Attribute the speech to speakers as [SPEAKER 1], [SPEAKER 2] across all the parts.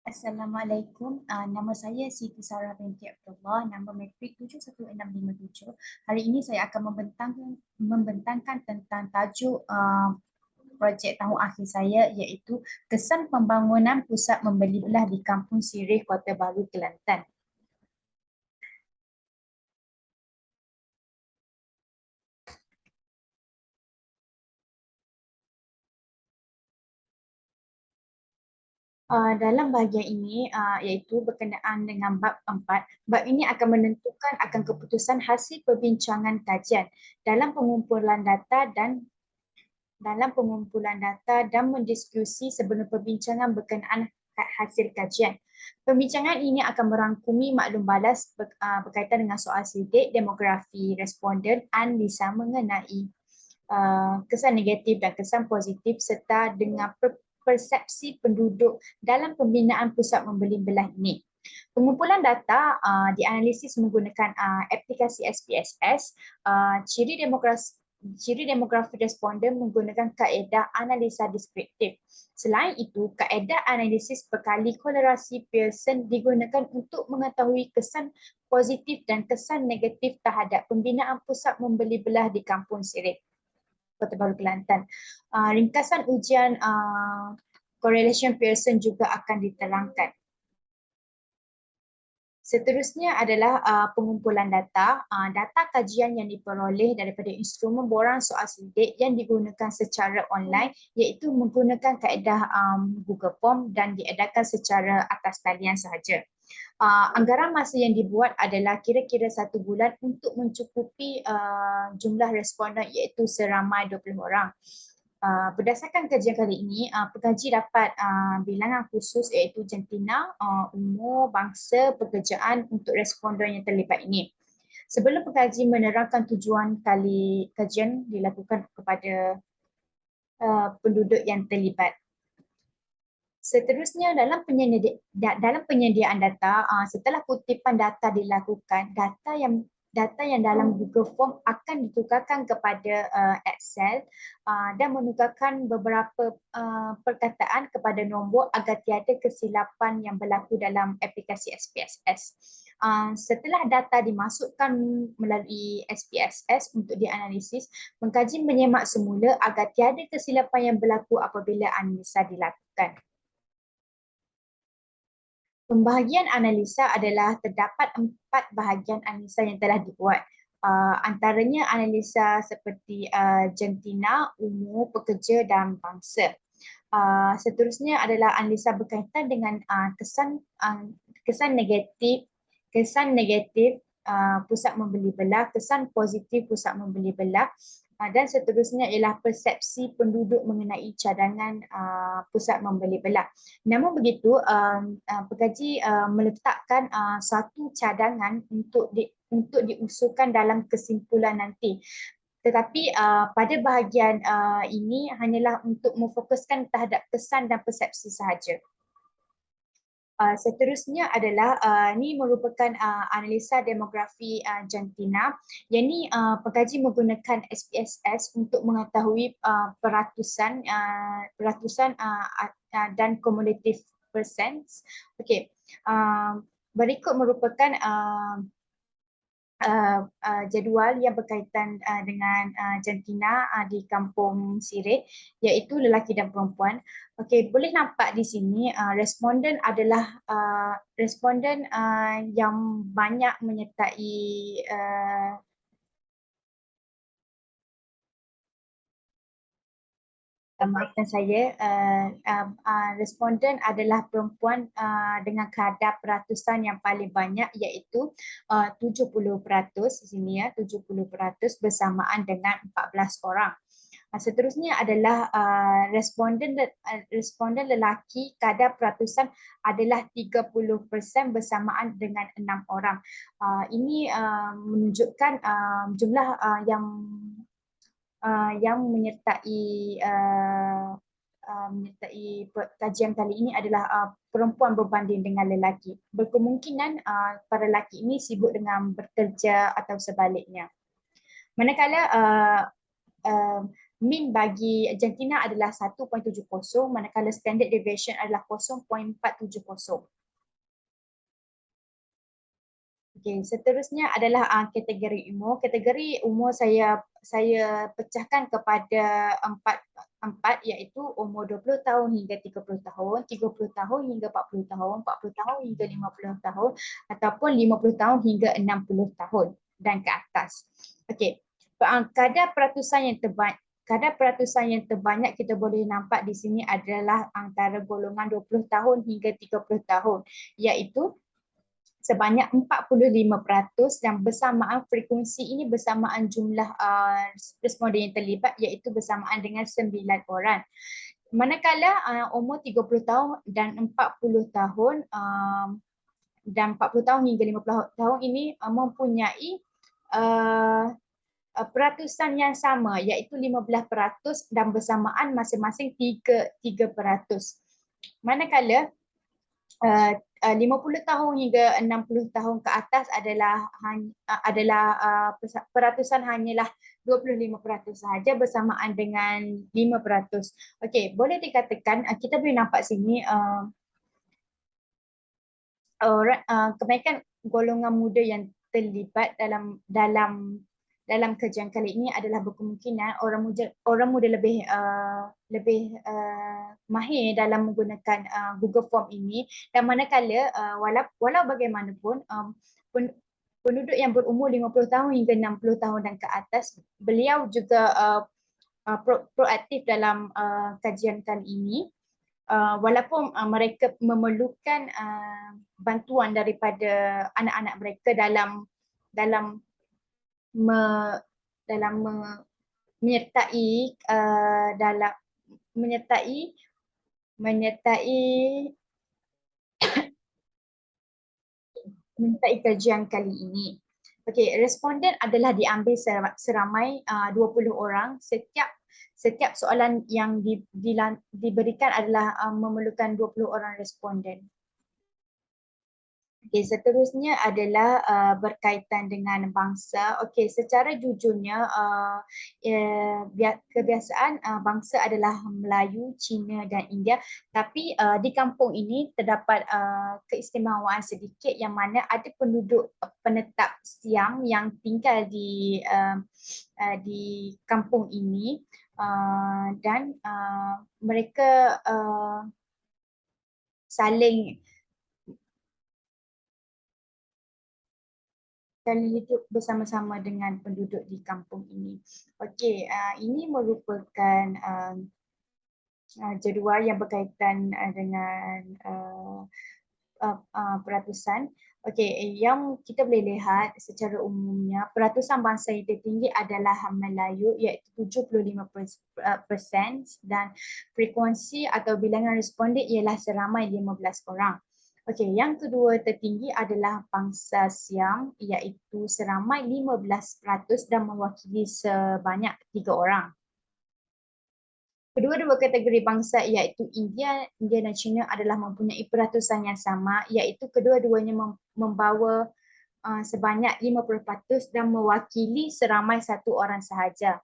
[SPEAKER 1] Assalamualaikum. Nama saya Siti Sarah binti Abdullah, nama matrik 71657. Hari ini saya akan membentangkan tentang tajuk projek tahun akhir saya, iaitu kesan pembangunan pusat membeli belah di Kampung Sirih, Kota Baru, Kelantan. Dalam bahagian ini iaitu berkenaan dengan bab 4. Bab ini akan menentukan akan keputusan hasil perbincangan kajian dalam pengumpulan data dan mendiskusi sebelum perbincangan berkenaan hasil kajian. Perbincangan ini akan merangkumi maklum balas berkaitan dengan soal sidik, demografi, responden, analisa mengenai kesan negatif dan kesan positif serta dengan persepsi penduduk dalam pembinaan pusat membeli belah ini. Pengumpulan data dianalisis menggunakan aplikasi SPSS. Ciri demografi responden menggunakan kaedah analisa deskriptif. Selain itu, kaedah analisis perkali kolerasi Pearson digunakan untuk mengetahui kesan positif dan kesan negatif terhadap pembinaan pusat membeli belah di Kampung Sirih, Kota Baru, Kelantan. Ringkasan ujian correlation Pearson juga akan diterangkan. Seterusnya adalah pengumpulan data. Data kajian yang diperoleh daripada instrumen borang soal sidik yang digunakan secara online iaitu menggunakan kaedah Google Form dan diadakan secara atas talian sahaja. Anggaran masa yang dibuat adalah kira-kira 1 bulan untuk mencukupi jumlah responden iaitu seramai 20 orang. Berdasarkan kajian kali ini, pengkaji dapat bilangan khusus iaitu jantina, umur, bangsa, pekerjaan untuk responden yang terlibat ini. Sebelum pengkaji menerangkan tujuan kali kajian dilakukan kepada penduduk yang terlibat. Seterusnya dalam penyediaan data, setelah kutipan data dilakukan, data yang dalam Google Form akan ditukarkan kepada Excel dan menukarkan beberapa perkataan kepada nombor agar tiada kesilapan yang berlaku dalam aplikasi SPSS. Setelah data dimasukkan melalui SPSS untuk dianalisis, pengkaji menyemak semula agar tiada kesilapan yang berlaku apabila analisa dilakukan. Pembahagian analisa adalah terdapat 4 bahagian analisa yang telah dibuat. Antaranya analisa seperti jantina, umur, pekerja dan bangsa. Seterusnya adalah analisa berkaitan dengan kesan negatif pusat membeli belah, kesan positif pusat membeli belah, dan seterusnya ialah persepsi penduduk mengenai cadangan pusat membeli belah. Namun begitu, pengkaji meletakkan satu cadangan untuk diusulkan dalam kesimpulan nanti. Tetapi pada bahagian ini hanyalah untuk memfokuskan terhadap kesan dan persepsi sahaja. Seterusnya adalah ini merupakan analisa demografi jantina. Yang ini pengkaji menggunakan SPSS untuk mengetahui peratusan dan cumulative percents. Okey. Berikut merupakan jadual yang berkaitan dengan jantina di Kampung Sirih, iaitu lelaki dan perempuan. Okey, boleh nampak di sini responden adalah responden yang banyak menyertai maafkan saya, responden adalah perempuan dengan kadar peratusan yang paling banyak iaitu 70% di sini ya, 70% bersamaan dengan 14 orang. Seterusnya adalah responden lelaki, kadar peratusan adalah 30% bersamaan dengan 6 orang. Ini menunjukkan jumlah yang menyertai kajian kali ini adalah perempuan berbanding dengan lelaki. Berkemungkinan para lelaki ini sibuk dengan bekerja atau sebaliknya. Manakala mean bagi Argentina adalah 1.70, manakala standard deviation adalah 0.470. Okey, seterusnya adalah kategori umur. Kategori umur saya pecahkan kepada empat iaitu umur 20 tahun hingga 30 tahun, 30 tahun hingga 40 tahun, 40 tahun hingga 50 tahun ataupun 50 tahun hingga 60 tahun dan ke atas. Okey. Kadar peratusan yang terbanyak kita boleh nampak di sini adalah antara golongan 20 tahun hingga 30 tahun iaitu sebanyak 45% dan bersamaan frekuensi ini bersamaan jumlah responden yang terlibat iaitu bersamaan dengan 9 orang. Manakala umur 30 tahun dan 40 tahun dan 40 tahun hingga 50 tahun ini mempunyai peratusan yang sama iaitu 15% dan bersamaan masing-masing 3%. Manakala 50 tahun hingga 60 tahun ke atas adalah peratusan hanyalah 25% sahaja bersamaan dengan 5%. Okey, boleh dikatakan kita boleh nampak sini kebanyakan golongan muda yang terlibat dalam kajian kali ini adalah berkemungkinan orang muda lebih mahir dalam menggunakan Google Form ini, dan manakala walau bagaimanapun penduduk yang berumur 50 tahun hingga 60 tahun dan ke atas, beliau juga proaktif dalam kajian kali ini. Walaupun mereka memerlukan bantuan daripada anak-anak mereka dalam menyertai kajian kali ini. Okey, responden adalah diambil seramai 20 orang. Setiap soalan yang diberikan adalah memerlukan 20 orang responden. Okey, seterusnya adalah berkaitan dengan bangsa. Okey, secara jujurnya kebiasaan bangsa adalah Melayu, Cina dan India, tapi di kampung ini terdapat keistimewaan sedikit yang mana ada penduduk penetap Siam yang tinggal di kampung ini dan mereka saling hidup bersama-sama dengan penduduk di kampung ini. Okey, ini merupakan jadual yang berkaitan dengan peratusan. Okey, yang kita boleh lihat secara umumnya peratusan bangsa yang tertinggi adalah Melayu iaitu 75% dan frekuensi atau bilangan responden ialah seramai 15 orang. Okey, yang kedua tertinggi adalah bangsa Siam iaitu seramai 15% dan mewakili sebanyak 3 orang. Kedua-dua kategori bangsa iaitu India dan China adalah mempunyai peratusan yang sama iaitu kedua-duanya membawa sebanyak 50% dan mewakili seramai 1 orang sahaja.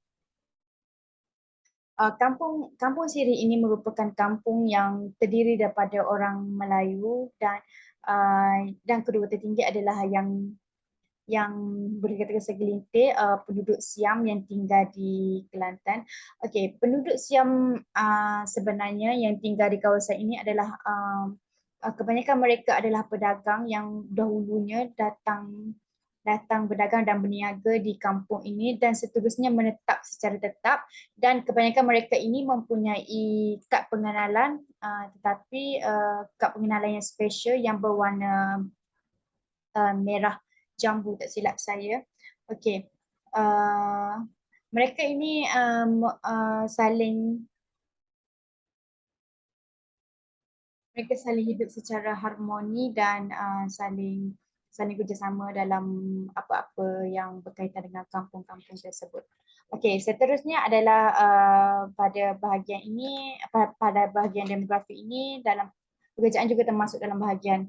[SPEAKER 1] Kampung Sirih ini merupakan kampung yang terdiri daripada orang Melayu dan kedua tertinggi adalah yang berdikatakan segelintir penduduk Siam yang tinggal di Kelantan. Okey, penduduk Siam sebenarnya yang tinggal di kawasan ini adalah kebanyakan mereka adalah pedagang yang dahulunya datang berdagang dan berniaga di kampung ini dan seterusnya menetap secara tetap, dan kebanyakan mereka ini mempunyai kad pengenalan tetapi kad pengenalan yang special yang berwarna merah jambu tak silap saya. Okey. Mereka ini saling hidup secara harmoni dan saling kerjasama dalam apa-apa yang berkaitan dengan kampung-kampung tersebut. Okey, seterusnya adalah pada bahagian demografi ini, dalam pekerjaan juga termasuk dalam bahagian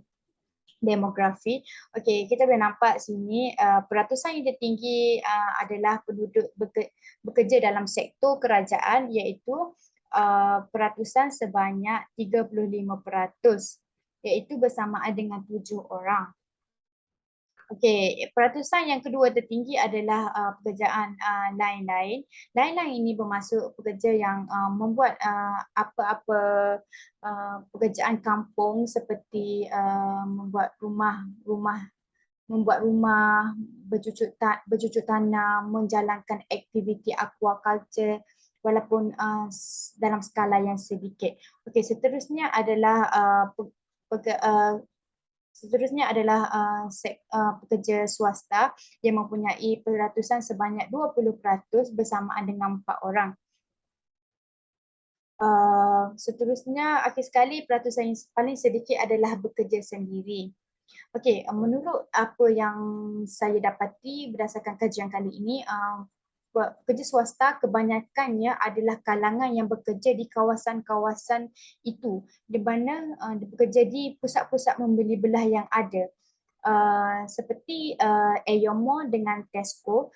[SPEAKER 1] demografi. Okey, kita boleh nampak sini peratusan yang tertinggi adalah penduduk bekerja dalam sektor kerajaan, iaitu peratusan sebanyak 35%, iaitu bersamaan dengan 7 orang. Okey, peratusan yang kedua tertinggi adalah pekerjaan lain-lain. Lain-lain ini bermaksud pekerja yang membuat apa-apa pekerjaan kampung seperti membuat rumah, bercucuk tanam, menjalankan aktiviti aquaculture walaupun dalam skala yang sedikit. Okey, seterusnya adalah pekerja swasta yang mempunyai peratusan sebanyak 20% bersamaan dengan 4 orang. Seterusnya, akhir sekali peratusan yang paling sedikit adalah bekerja sendiri. Okey, menurut apa yang saya dapati berdasarkan kajian kali ini, pekerja swasta kebanyakannya adalah kalangan yang bekerja di kawasan-kawasan itu, di mana bekerja di pusat-pusat membeli belah yang ada. Seperti Ayomo dengan Tesco,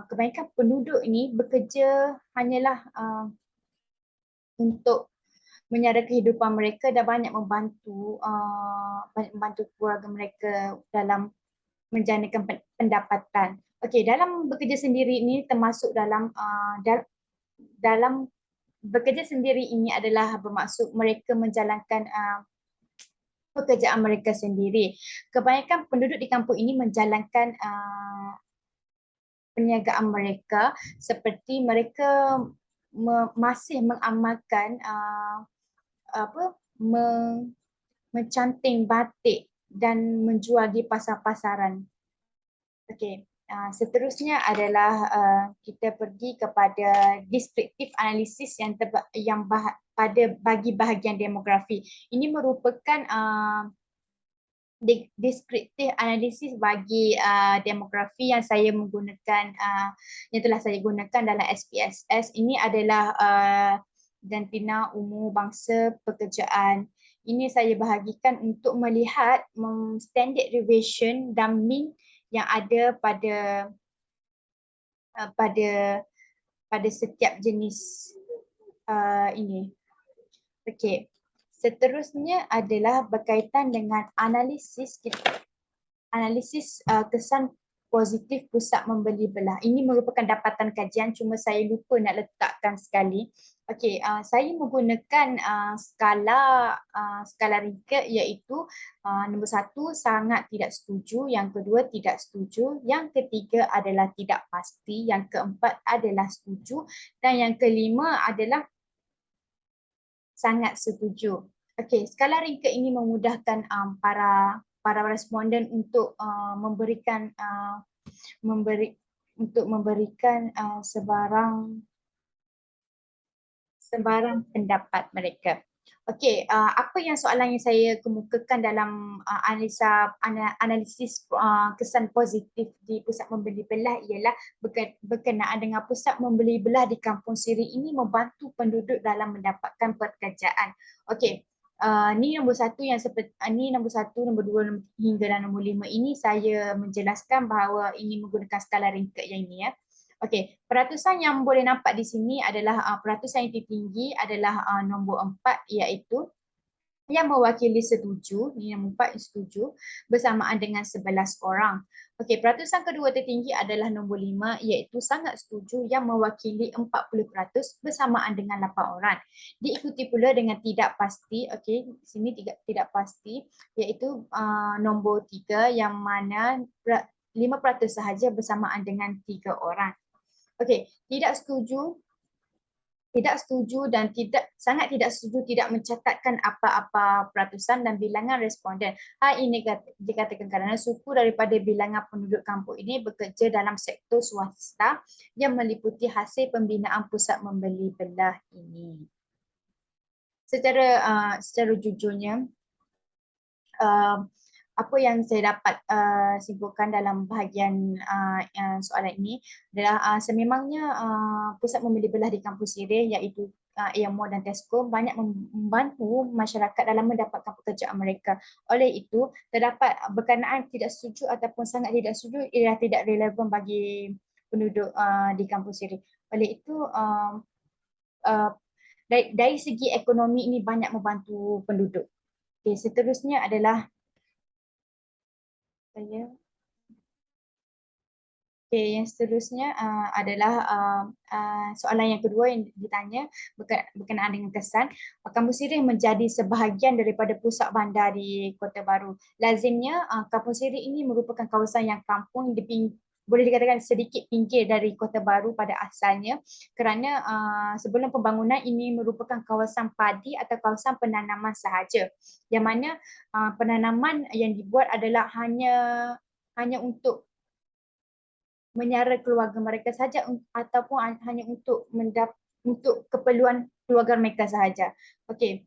[SPEAKER 1] kebanyakan penduduk ini bekerja hanyalah untuk menyara kehidupan mereka dan banyak membantu keluarga mereka dalam menjanakan pendapatan. Okey, dalam bekerja sendiri ini termasuk dalam bekerja sendiri ini adalah bermaksud mereka menjalankan pekerjaan mereka sendiri. Kebanyakan penduduk di kampung ini menjalankan perniagaan mereka seperti mereka masih mengamalkan mencanting batik dan menjual di pasar-pasaran. Okey, seterusnya adalah kita pergi kepada descriptive analysis bagi bahagian demografi. Ini merupakan descriptive analysis bagi demografi yang saya menggunakan yang telah saya gunakan dalam SPSS. Ini adalah jantina umur bangsa pekerjaan. Ini saya bahagikan untuk melihat standard deviation dan mean yang ada pada setiap jenis ini. Okey. Seterusnya adalah berkaitan dengan analisis kesan positif pusat membeli belah. Ini merupakan dapatan kajian, cuma saya lupa nak letakkan sekali. Okey, saya menggunakan skala ringkit, iaitu nombor 1 sangat tidak setuju, yang kedua tidak setuju, yang ketiga adalah tidak pasti, yang keempat adalah setuju dan yang kelima adalah sangat setuju. Okey, skala ringkit ini memudahkan para responden untuk memberikan sebarang pendapat mereka. Okey, apa yang soalan yang saya kemukakan dalam analisis kesan positif di pusat membeli belah ialah berkenaan dengan pusat membeli belah di kampung Siri ini membantu penduduk dalam mendapatkan pekerjaan. Okey, ni nombor 1 nombor 1, nombor 2 hingga dan nombor 5 ini saya menjelaskan bahawa ini menggunakan skala ringkit yang ini ya. Okey, peratusan yang boleh nampak di sini adalah peratusan yang tertinggi adalah nombor 4, iaitu yang mewakili setuju, ini nombor 4 setuju bersamaan dengan 11 orang. Okey, peratusan kedua tertinggi adalah nombor 5, iaitu sangat setuju yang mewakili 40% bersamaan dengan 8 orang. Diikuti pula dengan tidak pasti, okey, di sini tidak pasti, iaitu nombor 3 yang mana 5% sahaja bersamaan dengan 3 orang. Okey, tidak setuju dan sangat tidak setuju tidak mencatatkan apa-apa peratusan dan bilangan responden. Hal ini dikatakan kerana suku daripada bilangan penduduk kampung ini bekerja dalam sektor swasta yang meliputi hasil pembinaan pusat membeli belah ini. Secara jujurnya, apa yang saya dapat simpulkan dalam bahagian soalan ini adalah sememangnya pusat membeli belah di kampung Sirih iaitu Airmore dan Tesco banyak membantu masyarakat dalam mendapatkan pekerjaan mereka. Oleh itu, terdapat berkenaan tidak setuju ataupun sangat tidak setuju ialah tidak relevan bagi penduduk di kampung Sirih. Oleh itu, uh, dari segi ekonomi ini banyak membantu penduduk. Okay, seterusnya adalah saya. Okay, yang seterusnya adalah soalan yang kedua yang ditanya berkenaan dengan kesan. Kampung Sirih menjadi sebahagian daripada pusat bandar di Kota Baru. Lazimnya Kampung Sirih ini merupakan kawasan yang kampung boleh dikatakan sedikit pinggir dari Kota Baru pada asalnya kerana sebelum pembangunan ini merupakan kawasan padi atau kawasan penanaman sahaja. Yang mana penanaman yang dibuat adalah hanya untuk menyara keluarga mereka saja ataupun hanya untuk keperluan keluarga mereka sahaja. Okey.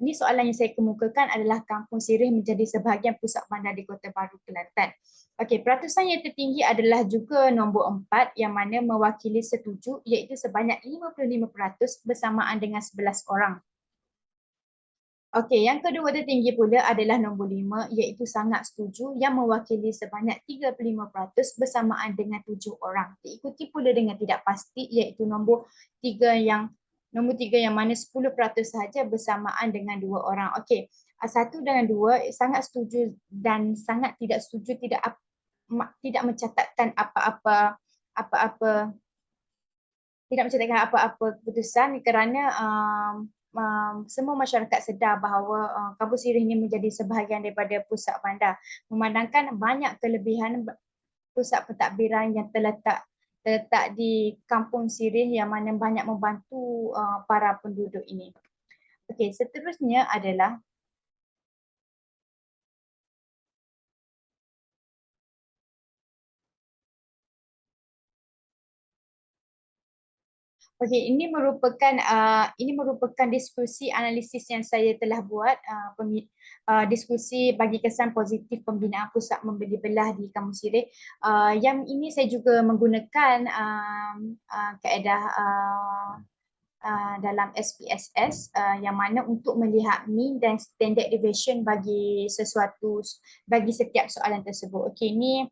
[SPEAKER 1] Ni soalan yang saya kemukakan adalah Kampung Sirih menjadi sebahagian pusat bandar di Kota Baru, Kelantan. Okey, peratusan yang tertinggi adalah juga nombor 4 yang mana mewakili setuju iaitu sebanyak 55% bersamaan dengan 11 orang. Okey, yang kedua tertinggi pula adalah nombor 5 iaitu sangat setuju yang mewakili sebanyak 35% bersamaan dengan 7 orang. Diikuti pula dengan tidak pasti iaitu nombor 3 yang mana 10% sahaja bersamaan dengan 2 orang. Okey, 1 dengan 2 sangat setuju dan sangat tidak setuju tidak mencatatkan apa-apa keputusan kerana semua masyarakat sedar bahawa Kampung Sirih ini menjadi sebahagian daripada pusat bandar. Memandangkan banyak kelebihan pusat pentadbiran yang terletak di Kampung Sirih yang mana banyak membantu para penduduk ini. Okey, seterusnya adalah okey, ini merupakan diskusi analisis yang saya telah buat, diskusi bagi kesan positif pembinaan pusat membeli belah di Kampung Sirih. Yang ini saya juga menggunakan kaedah dalam SPSS yang mana untuk melihat mean dan standard deviation bagi setiap soalan tersebut. Okey, ini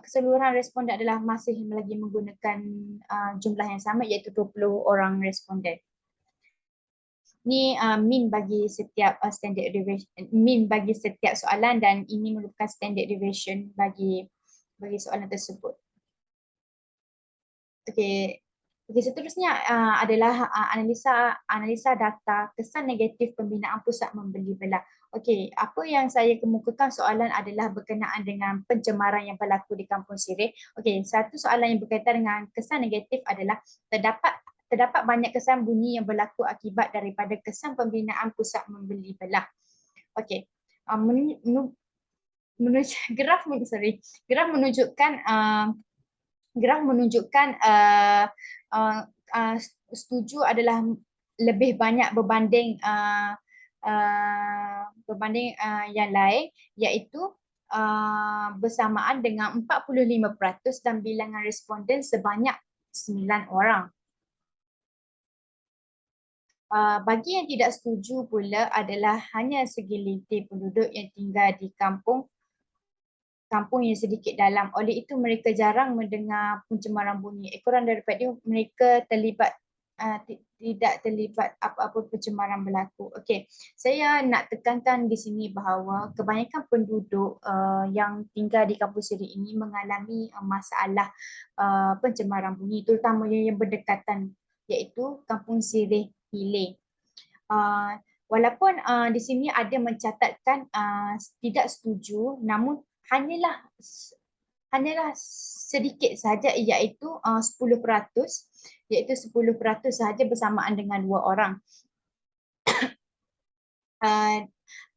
[SPEAKER 1] keseluruhan responden adalah masih lagi menggunakan jumlah yang sama iaitu 20 orang responden. Ni mean bagi setiap standard deviation, mean bagi setiap soalan dan ini merupakan standard deviation bagi soalan tersebut. Okey. Okey, seterusnya adalah analisa data kesan negatif pembinaan pusat membeli belah. Okey, apa yang saya kemukakan soalan adalah berkenaan dengan pencemaran yang berlaku di Kampung Sirih. Okey, satu soalan yang berkaitan dengan kesan negatif adalah terdapat banyak kesan bunyi yang berlaku akibat daripada kesan pembinaan pusat membeli belah. Okey. Graf menunjukkan setuju adalah lebih banyak berbanding yang lain iaitu bersamaan dengan 45% dan bilangan responden sebanyak 9 orang. Bagi yang tidak setuju pula adalah hanya segelintir penduduk yang tinggal di kampung yang sedikit dalam. Oleh itu mereka jarang mendengar pencemaran bunyi. Ekoran daripada mereka tidak terlibat apa-apa pencemaran berlaku. Okey, saya nak tekankan di sini bahawa kebanyakan penduduk yang tinggal di Kampung Sirih ini mengalami masalah pencemaran bunyi terutamanya yang berdekatan iaitu Kampung Sirih Hilir. Walaupun di sini ada mencatatkan tidak setuju, namun hanyalah sedikit sahaja iaitu 10%, iaitu 10% sahaja bersamaan dengan 2 orang.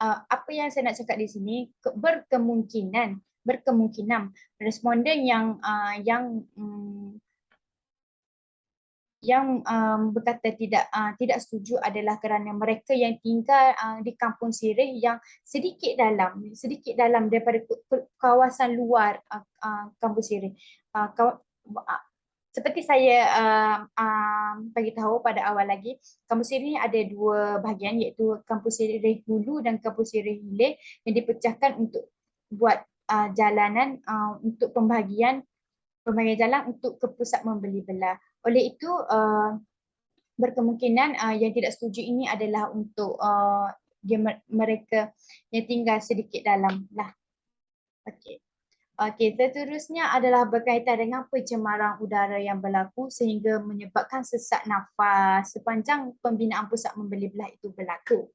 [SPEAKER 1] Apa yang saya nak cakap di sini, berkemungkinan responden yang berkata tidak setuju adalah kerana mereka yang tinggal di Kampung Sirih yang sedikit dalam daripada kawasan luar Kampung Sirih. Seperti saya bagi tahu pada awal lagi, kampus sirih ada dua bahagian, iaitu kampus sirih hulu dan kampus sirih hilir yang dipecahkan untuk buat jalanan untuk pembahagian jalan untuk ke pusat membeli belah. Oleh itu berkemungkinan yang tidak setuju ini adalah untuk mereka yang tinggal sedikit dalam lah. Okey. Okey, seterusnya adalah berkaitan dengan pencemaran udara yang berlaku sehingga menyebabkan sesak nafas sepanjang pembinaan pusat membeli belah itu berlaku.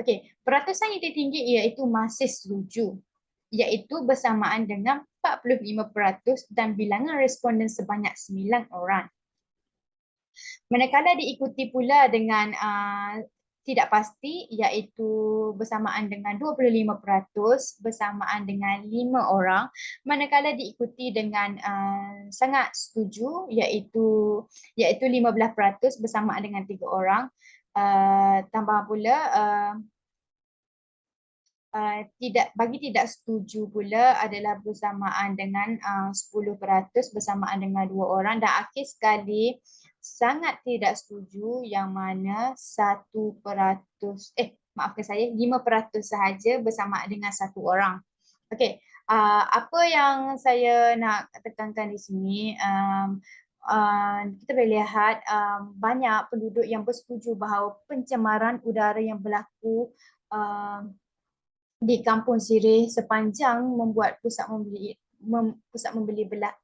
[SPEAKER 1] Okey, peratusan yang tertinggi iaitu masih setuju, iaitu bersamaan dengan 45% dan bilangan responden sebanyak 9 orang. Manakala diikuti pula dengan tidak pasti, iaitu bersamaan dengan 25% bersamaan dengan 5 orang, manakala diikuti dengan sangat setuju, iaitu 15% bersamaan dengan 3 orang. Tambah pula tidak setuju pula adalah bersamaan dengan 10% bersamaan dengan 2 orang, dan akhir sekali sangat tidak setuju yang mana 1%, maafkan saya, 5% sahaja bersamaan dengan 1 orang. Okey, apa yang saya nak tekankan di sini, kita boleh lihat banyak penduduk yang bersetuju bahawa pencemaran udara yang berlaku di kampung sirih sepanjang membuat pusat membeli belah,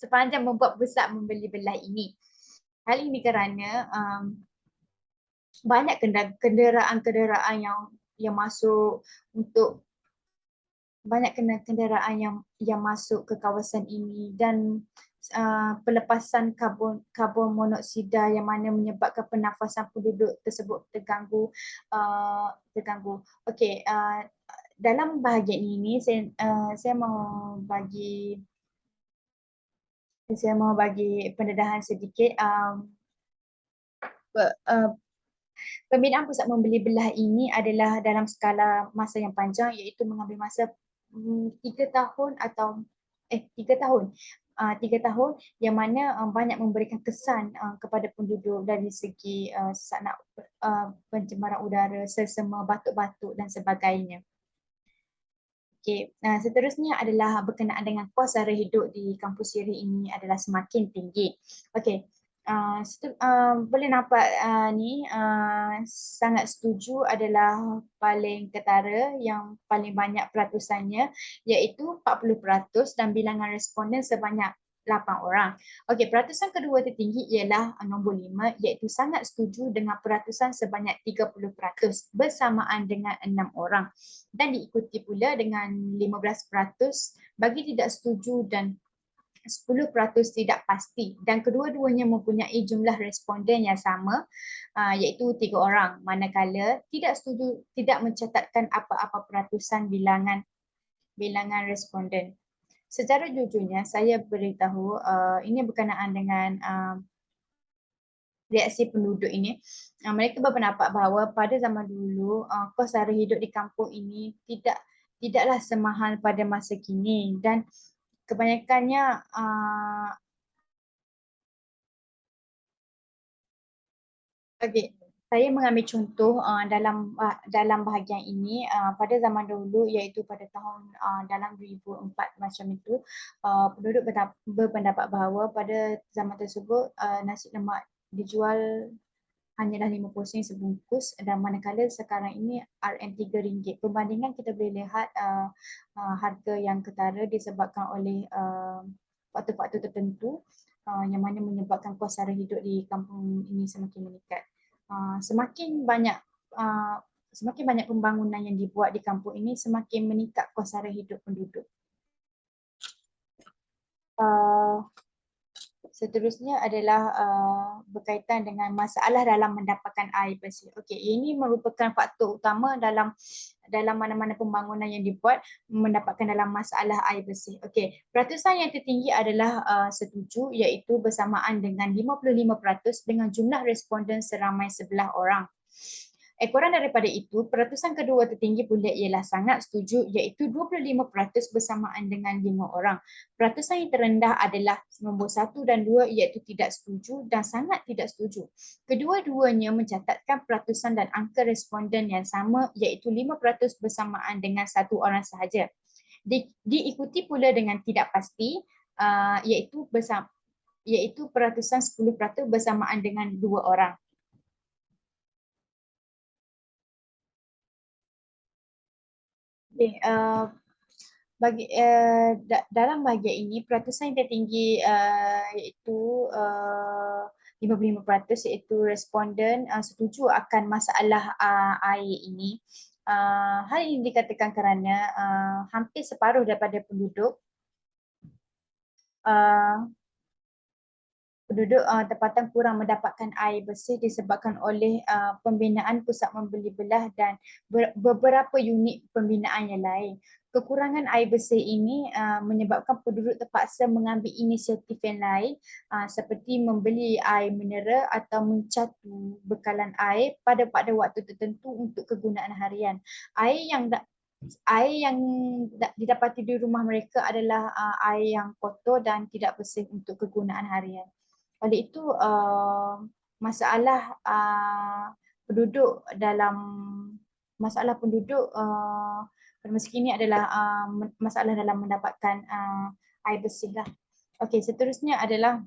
[SPEAKER 1] sepanjang membuat pusat membeli belah ini. Hal ini kerana banyak kenderaan-kenderaan yang masuk untuk banyak kenderaan yang masuk ke kawasan ini, dan pelepasan karbon monoksida yang mana menyebabkan pernafasan penduduk tersebut terganggu. Okey, dalam bahagian ini saya mau bagi pendedahan sedikit. Pembinaan pusat membeli belah ini adalah dalam skala masa yang panjang, iaitu mengambil masa 3 tahun atau 3 tahun. 3 tahun yang mana banyak memberikan kesan kepada penduduk dari segi pencemaran udara, sesama batuk-batuk dan sebagainya. Okey, seterusnya adalah berkenaan dengan kos sara hidup di kampus sirih ini adalah semakin tinggi. Okey, boleh nampak sangat setuju adalah paling ketara yang paling banyak peratusannya, iaitu 40% dan bilangan responden sebanyak 8 orang. Okey, peratusan kedua tertinggi ialah nombor 5, iaitu sangat setuju dengan peratusan sebanyak 30% bersamaan dengan 6 orang, dan diikuti pula dengan 15% bagi tidak setuju dan 10% tidak pasti, dan kedua-duanya mempunyai jumlah responden yang sama, iaitu 3 orang, manakala tidak setuju tidak mencatatkan apa-apa peratusan bilangan responden. Secara jujurnya saya beritahu ini berkenaan dengan reaksi penduduk ini. Mereka berpendapat bahawa pada zaman dulu kos sara hidup di kampung ini tidaklah semahal pada masa kini, dan kebanyakannya okey, saya mengambil contoh dalam bahagian ini pada zaman dahulu, iaitu pada tahun dalam 2004 macam itu, penduduk berpendapat bahawa pada zaman tersebut nasi lemak dijual hanyalah 50 sen sebungkus, dan manakala sekarang ini RM3. Perbandingan kita boleh lihat harga yang ketara disebabkan oleh faktor-faktor tertentu yang mana menyebabkan kos sara hidup di kampung ini semakin meningkat. Semakin banyak pembangunan yang dibuat di kampung ini, semakin meningkat kos sara hidup penduduk. Seterusnya adalah berkaitan dengan masalah dalam mendapatkan air bersih. Okey, ini merupakan faktor utama dalam mana-mana pembangunan yang dibuat, mendapatkan dalam masalah air bersih. Okey, peratusan yang tertinggi adalah setuju, iaitu bersamaan dengan 55% dengan jumlah responden seramai 11 orang. Kurang daripada itu, peratusan kedua tertinggi pula ialah sangat setuju iaitu 25% bersamaan dengan 5 orang. Peratusan yang terendah adalah nombor 1 dan 2 iaitu tidak setuju dan sangat tidak setuju. Kedua-duanya mencatatkan peratusan dan angka responden yang sama iaitu 5% bersamaan dengan 1 orang sahaja. Diikuti pula dengan tidak pasti iaitu peratusan 10% bersamaan dengan 2 orang. Okay, dalam bahagian ini peratusan yang tertinggi iaitu 55% iaitu responden setuju akan masalah air ini. Hal ini dikatakan kerana hampir separuh daripada penduduk tempatan kurang mendapatkan air bersih disebabkan oleh pembinaan pusat membeli belah dan beberapa unit pembinaan yang lain. Kekurangan air bersih ini menyebabkan penduduk terpaksa mengambil inisiatif yang lain seperti membeli air mineral atau mencatu bekalan air pada waktu tertentu untuk kegunaan harian. Air yang didapati di rumah mereka adalah air yang kotor dan tidak bersih untuk kegunaan harian. Oleh itu masalah penduduk dalam pada masa kini adalah masalah dalam mendapatkan air bersih lah. Okey, seterusnya adalah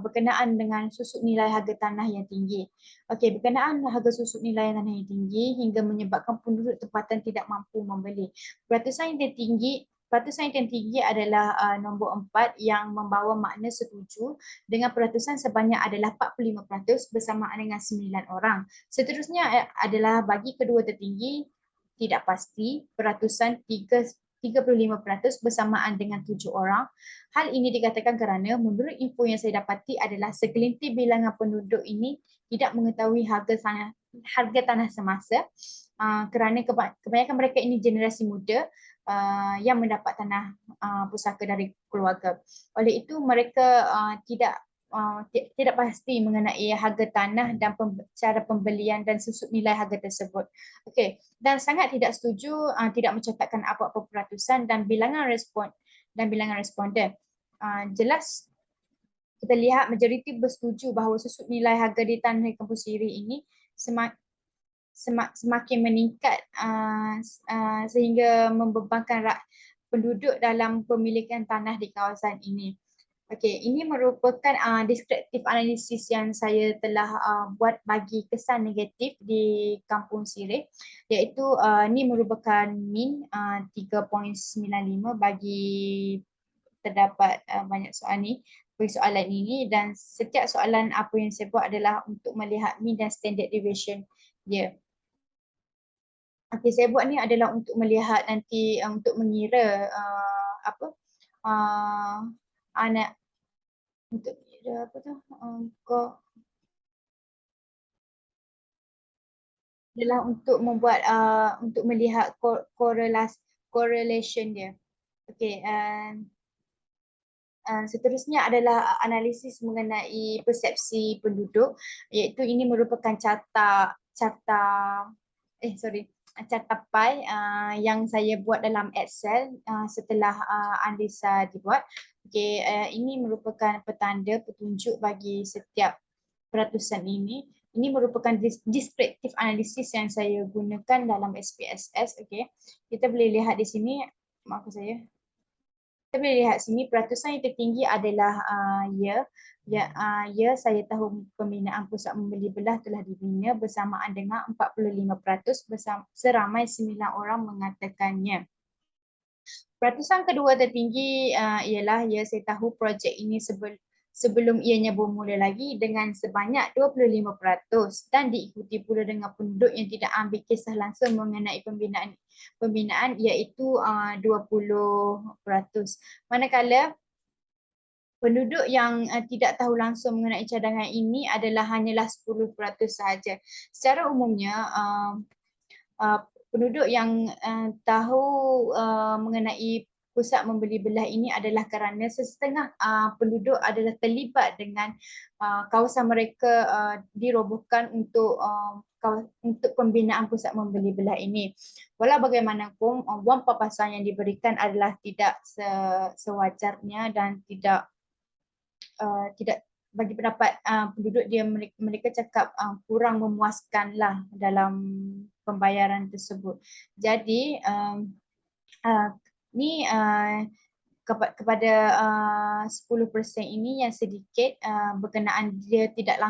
[SPEAKER 1] berkenaan dengan susut nilai harga tanah yang tinggi. Okey, berkenaan harga susut nilai tanah yang tinggi hingga menyebabkan penduduk tempatan tidak mampu membeli. Peratusan yang tinggi adalah nombor 4 yang membawa makna setuju dengan peratusan sebanyak adalah 45% bersamaan dengan 9 orang. Seterusnya adalah bagi kedua tertinggi tidak pasti peratusan 35% bersamaan dengan 7 orang. Hal ini dikatakan kerana menurut info yang saya dapati adalah segelintir bilangan penduduk ini tidak mengetahui harga tanah semasa kerana kebanyakan mereka ini generasi muda yang mendapat tanah pusaka dari keluarga. Oleh itu mereka tidak pasti mengenai harga tanah dan cara pembelian dan susut nilai harga tersebut. Okey, dan sangat tidak setuju tidak mencatatkan apa-apa peratusan dan bilangan responden. Jelas kita lihat majoriti bersetuju bahawa susut nilai harga di tanah kampung Sirih ini semakin meningkat sehingga membebankan penduduk dalam pemilikan tanah di kawasan ini. Okey, ini merupakan deskriptif analisis yang saya telah buat bagi kesan negatif di Kampung Sirih, iaitu ini merupakan min 3.95 bagi terdapat banyak soalan ini, dan setiap soalan apa yang saya buat adalah untuk melihat min dan standard deviation dia. Okey, saya buat ni adalah untuk melihat nanti untuk mengira anak untuk kira adalah untuk membuat untuk melihat correlation dia. Okey, seterusnya adalah analisis mengenai persepsi penduduk, iaitu ini merupakan carta pie yang saya buat dalam Excel setelah analisa dibuat. Okey, ini merupakan petanda petunjuk bagi setiap peratusan ini. Ini merupakan deskriptif analisis yang saya gunakan dalam SPSS. Okey, kita boleh lihat di sini, maaf saya. Kita boleh lihat sini peratusan yang tertinggi adalah saya tahu pembinaan pusat membeli belah telah dibina bersamaan dengan 45% seramai 9 orang mengatakannya. Peratusan kedua tertinggi ialah saya tahu projek ini sebelum ianya bermula lagi dengan sebanyak 25% dan diikuti pula dengan penduduk yang tidak ambil kisah langsung mengenai pembinaan iaitu 20%. Manakala penduduk yang tidak tahu langsung mengenai cadangan ini adalah hanyalah 10% sahaja. Secara umumnya penduduk yang tahu mengenai pusat membeli belah ini adalah kerana setengah penduduk adalah terlibat dengan kawasan mereka dirobohkan untuk pembinaan pusat membeli belah ini. Walau bagaimanapun, wang papasan yang diberikan adalah tidak sewajarnya dan tidak bagi pendapat penduduk mereka cakap kurang memuaskan lah dalam pembayaran tersebut. Jadi uh, ni kepada 10% ini yang sedikit berkenaan dia tidak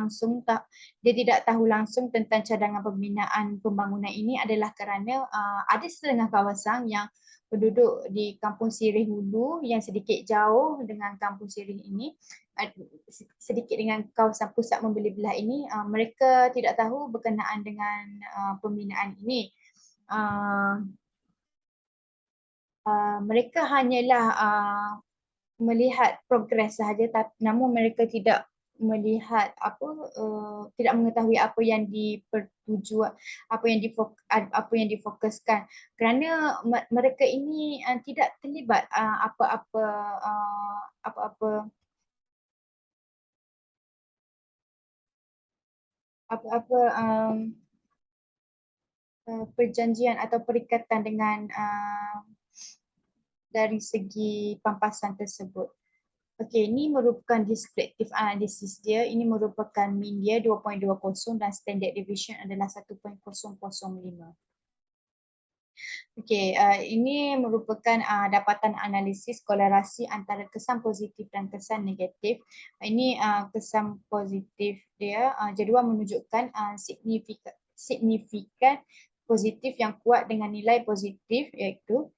[SPEAKER 1] tahu langsung tentang cadangan pembinaan pembangunan ini adalah kerana ada setengah kawasan yang penduduk di Kampung Sirih Hulu yang sedikit jauh dengan Kampung Sirih ini, sedikit dengan kawasan pusat membeli belah ini, mereka tidak tahu berkenaan dengan pembinaan ini. Mereka hanyalah melihat progres sahaja, namun mereka tidak melihat tidak mengetahui apa yang dipertuju, apa yang difokuskan, kerana mereka ini tidak terlibat apa-apa perjanjian atau perikatan dengan dari segi pampasan tersebut. Okey, ini merupakan descriptive analysis dia. Ini merupakan mean dia 2.20 dan standard deviation adalah 1.005. Okey, ini merupakan dapatan analisis kolerasi antara kesan positif dan kesan negatif. Ini kesan positif dia, jadual menunjukkan signifikan positif yang kuat dengan nilai positif, iaitu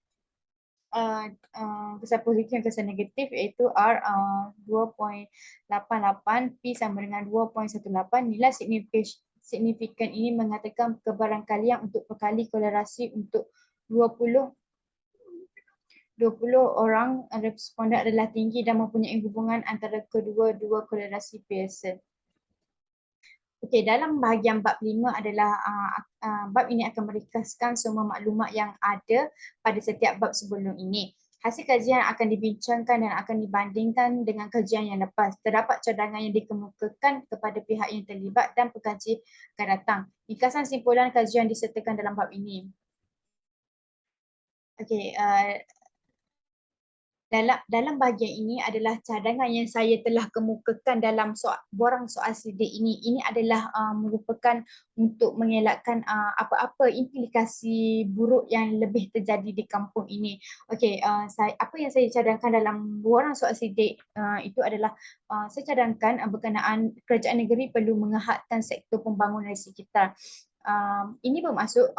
[SPEAKER 1] kesan positif dan kesan negatif, iaitu R 2.88, P sama dengan 2.18. Nilai signifikan ini mengatakan kebarangkalian untuk perkali kolerasi untuk 20 orang responden adalah tinggi dan mempunyai hubungan antara kedua-dua kolerasi Pearson. Okey, dalam bahagian bab 5 adalah bab ini akan meringkaskan semua maklumat yang ada pada setiap bab sebelum ini. Hasil kajian akan dibincangkan dan akan dibandingkan dengan kajian yang lepas. Terdapat cadangan yang dikemukakan kepada pihak yang terlibat dan pengkaji akan datang. Ringkasan simpulan kajian disertakan dalam bab ini. Okey, dalam bahagian ini adalah cadangan yang saya telah kemukakan dalam borang soal sidik ini. Ini adalah merupakan untuk mengelakkan apa-apa implikasi buruk yang lebih terjadi di kampung ini. Okey, apa yang saya cadangkan dalam borang soal sidik itu adalah saya cadangkan berkenaan kerajaan negeri perlu mengehatkan sektor pembangunan di sekitar. Ini bermaksud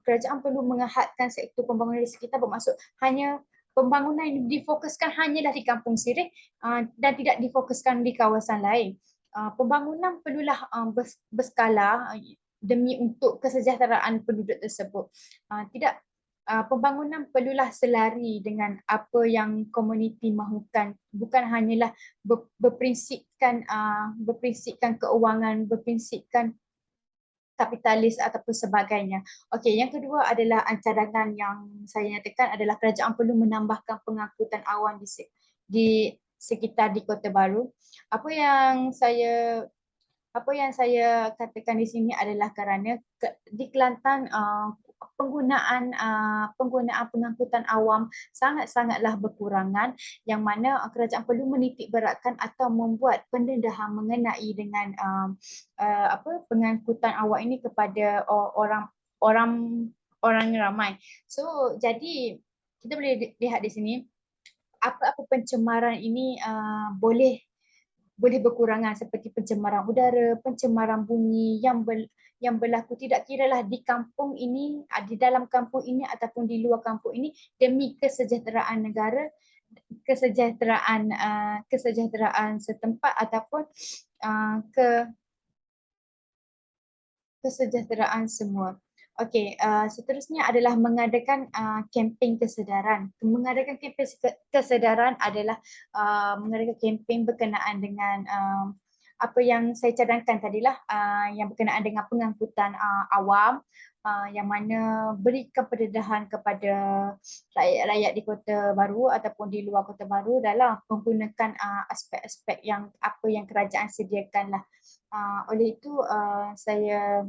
[SPEAKER 1] kerajaan perlu mengehatkan sektor pembangunan di sekitar, bermaksud hanya pembangunan yang difokuskan hanyalah di Kampung Sirih dan tidak difokuskan di kawasan lain. Pembangunan perlulah berskala demi untuk kesejahteraan penduduk tersebut. Pembangunan perlulah selari dengan apa yang komuniti mahukan, bukan hanyalah berprinsipkan keuangan, berprinsipkan kapitalis ataupun sebagainya. Okey, yang kedua adalah cadangan yang saya nyatakan adalah kerajaan perlu menambahkan pengangkutan awan di sekitar di Kota Baru. Apa yang saya katakan di sini adalah kerana di Kelantan penggunaan pengangkutan awam sangat-sangatlah berkurangan, yang mana kerajaan perlu menitik beratkan atau membuat pendedahan mengenai dengan pengangkutan awam ini kepada orang ramai. So jadi kita boleh lihat di sini apa-apa pencemaran ini boleh berkurangan, seperti pencemaran udara, pencemaran bumi yang berlaku tidak kiralah di kampung ini, di dalam kampung ini ataupun di luar kampung ini, demi kesejahteraan negara, kesejahteraan setempat ataupun kesejahteraan semua. Okey, seterusnya adalah mengadakan kempen kesedaran. Mengadakan kempen kesedaran adalah mengadakan kempen berkenaan dengan apa yang saya cadangkan tadilah yang berkenaan dengan pengangkutan awam yang mana berikan pendedahan kepada rakyat-rakyat di Kota Baru ataupun di luar Kota Baru dalam menggunakan aspek-aspek yang apa yang kerajaan sediakan lah. Oleh itu saya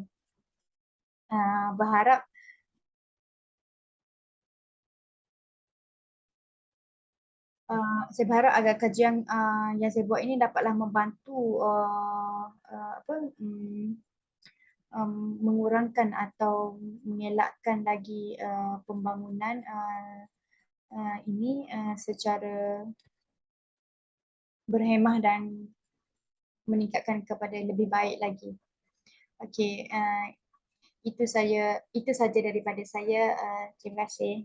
[SPEAKER 1] berharap saya berharap agar kajian yang saya buat ini dapatlah membantu apa mengurangkan atau mengelakkan lagi pembangunan ini secara berhemah dan meningkatkan kepada lebih baik lagi. Okey, itu saja daripada saya. Terima kasih.